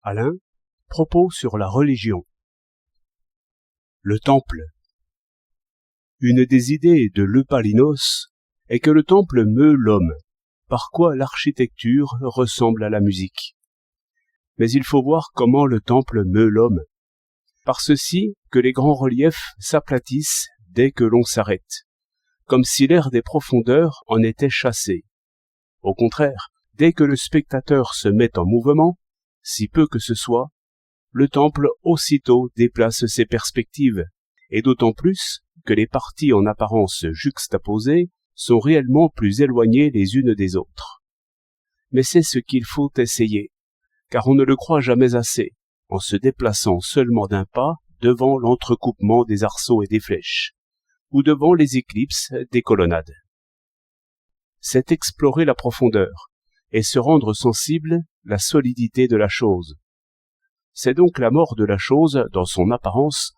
Alain, propos sur la religion. Le temple. Une des idées de Eupalinos est que le temple meut l'homme, par quoi l'architecture ressemble à la musique. Mais il faut voir comment le temple meut l'homme. Par ceci que les grands reliefs s'aplatissent dès que l'on s'arrête, comme si l'air des profondeurs en était chassé. Au contraire, dès que le spectateur se met en mouvement, si peu que ce soit, le temple aussitôt déplace ses perspectives, et d'autant plus que les parties en apparence juxtaposées sont réellement plus éloignées les unes des autres. Mais c'est ce qu'il faut essayer, car on ne le croit jamais assez, en se déplaçant seulement d'un pas devant l'entrecoupement des arceaux et des flèches, ou devant les éclipses des colonnades. C'est explorer la profondeur, et se rendre sensible la solidité de la chose. C'est donc la mort de la chose dans son apparence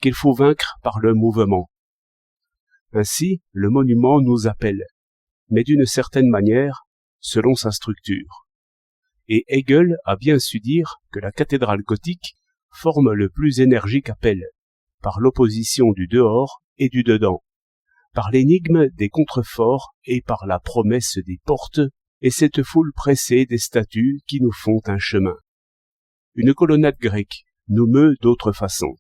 qu'il faut vaincre par le mouvement. Ainsi, le monument nous appelle, mais d'une certaine manière, selon sa structure. Et Hegel a bien su dire que la cathédrale gothique forme le plus énergique appel, par l'opposition du dehors et du dedans, par l'énigme des contreforts et par la promesse des portes et cette foule pressée des statues qui nous font un chemin. Une colonnade grecque nous meut d'autre façon.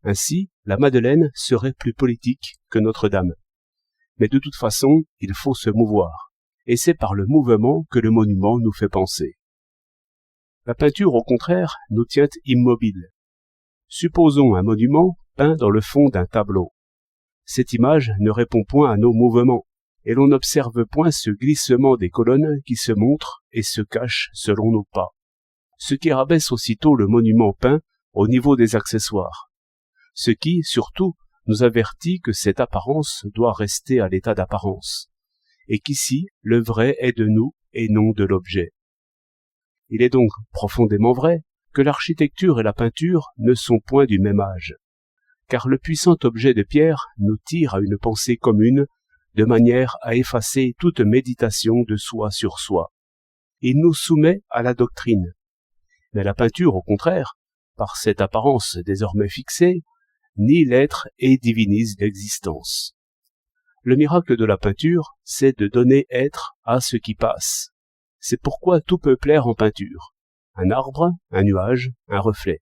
Ainsi, la Madeleine serait plus politique que Notre-Dame. Mais de toute façon, il faut se mouvoir, et c'est par le mouvement que le monument nous fait penser. La peinture, au contraire, nous tient immobiles. Supposons un monument peint dans le fond d'un tableau. Cette image ne répond point à nos mouvements, et l'on n'observe point ce glissement des colonnes qui se montrent et se cachent selon nos pas, ce qui rabaisse aussitôt le monument peint au niveau des accessoires, ce qui, surtout, nous avertit que cette apparence doit rester à l'état d'apparence, et qu'ici le vrai est de nous et non de l'objet. Il est donc profondément vrai que l'architecture et la peinture ne sont point du même âge, car le puissant objet de pierre nous tire à une pensée commune de manière à effacer toute méditation de soi sur soi. Il nous soumet à la doctrine. Mais la peinture, au contraire, par cette apparence désormais fixée, nie l'être et divinise l'existence. Le miracle de la peinture, c'est de donner être à ce qui passe. C'est pourquoi tout peut plaire en peinture. Un arbre, un nuage, un reflet.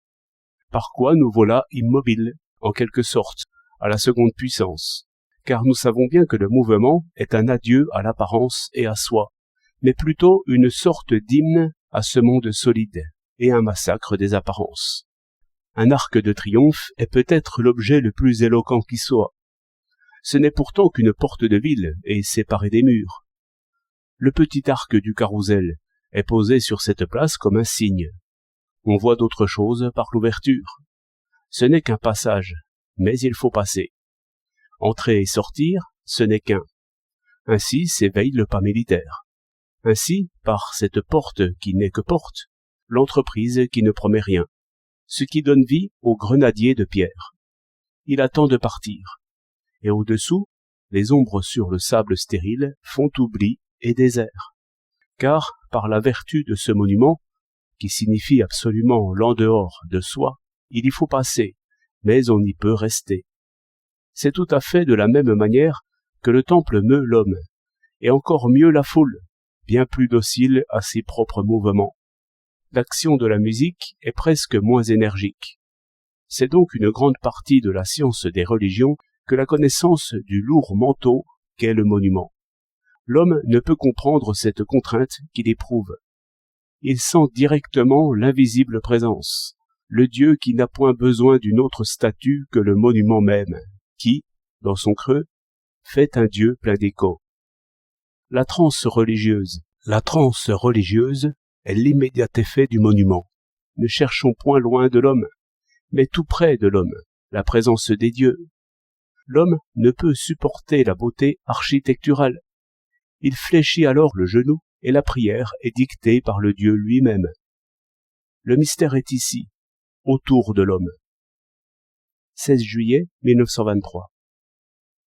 Par quoi nous voilà immobiles, en quelque sorte, à la seconde puissance. Car nous savons bien que le mouvement est un adieu à l'apparence et à soi, mais plutôt une sorte d'hymne à ce monde solide et un massacre des apparences. Un arc de triomphe est peut-être l'objet le plus éloquent qui soit. Ce n'est pourtant qu'une porte de ville et séparée des murs. Le petit arc du carrousel est posé sur cette place comme un signe. On voit d'autres choses par l'ouverture. Ce n'est qu'un passage, mais il faut passer. Entrer et sortir, ce n'est qu'un. Ainsi s'éveille le pas militaire. Ainsi, par cette porte qui n'est que porte, l'entreprise qui ne promet rien, ce qui donne vie au grenadier de pierre. Il attend de partir. Et au-dessous, les ombres sur le sable stérile font oubli et désert. Car, par la vertu de ce monument, qui signifie absolument l'en dehors de soi, il y faut passer, mais on y peut rester. C'est tout à fait de la même manière que le temple meut l'homme, et encore mieux la foule, bien plus docile à ses propres mouvements. L'action de la musique est presque moins énergique. C'est donc une grande partie de la science des religions que la connaissance du lourd manteau qu'est le monument. L'homme ne peut comprendre cette contrainte qu'il éprouve. Il sent directement l'invisible présence, le Dieu qui n'a point besoin d'une autre statue que le monument même, qui, dans son creux, fait un Dieu plein d'écho. La transe religieuse est l'immédiat effet du monument. Ne cherchons point loin de l'homme, mais tout près de l'homme, la présence des dieux. L'homme ne peut supporter la beauté architecturale. Il fléchit alors le genou et la prière est dictée par le Dieu lui-même. Le mystère est ici, autour de l'homme. 16 juillet 1923.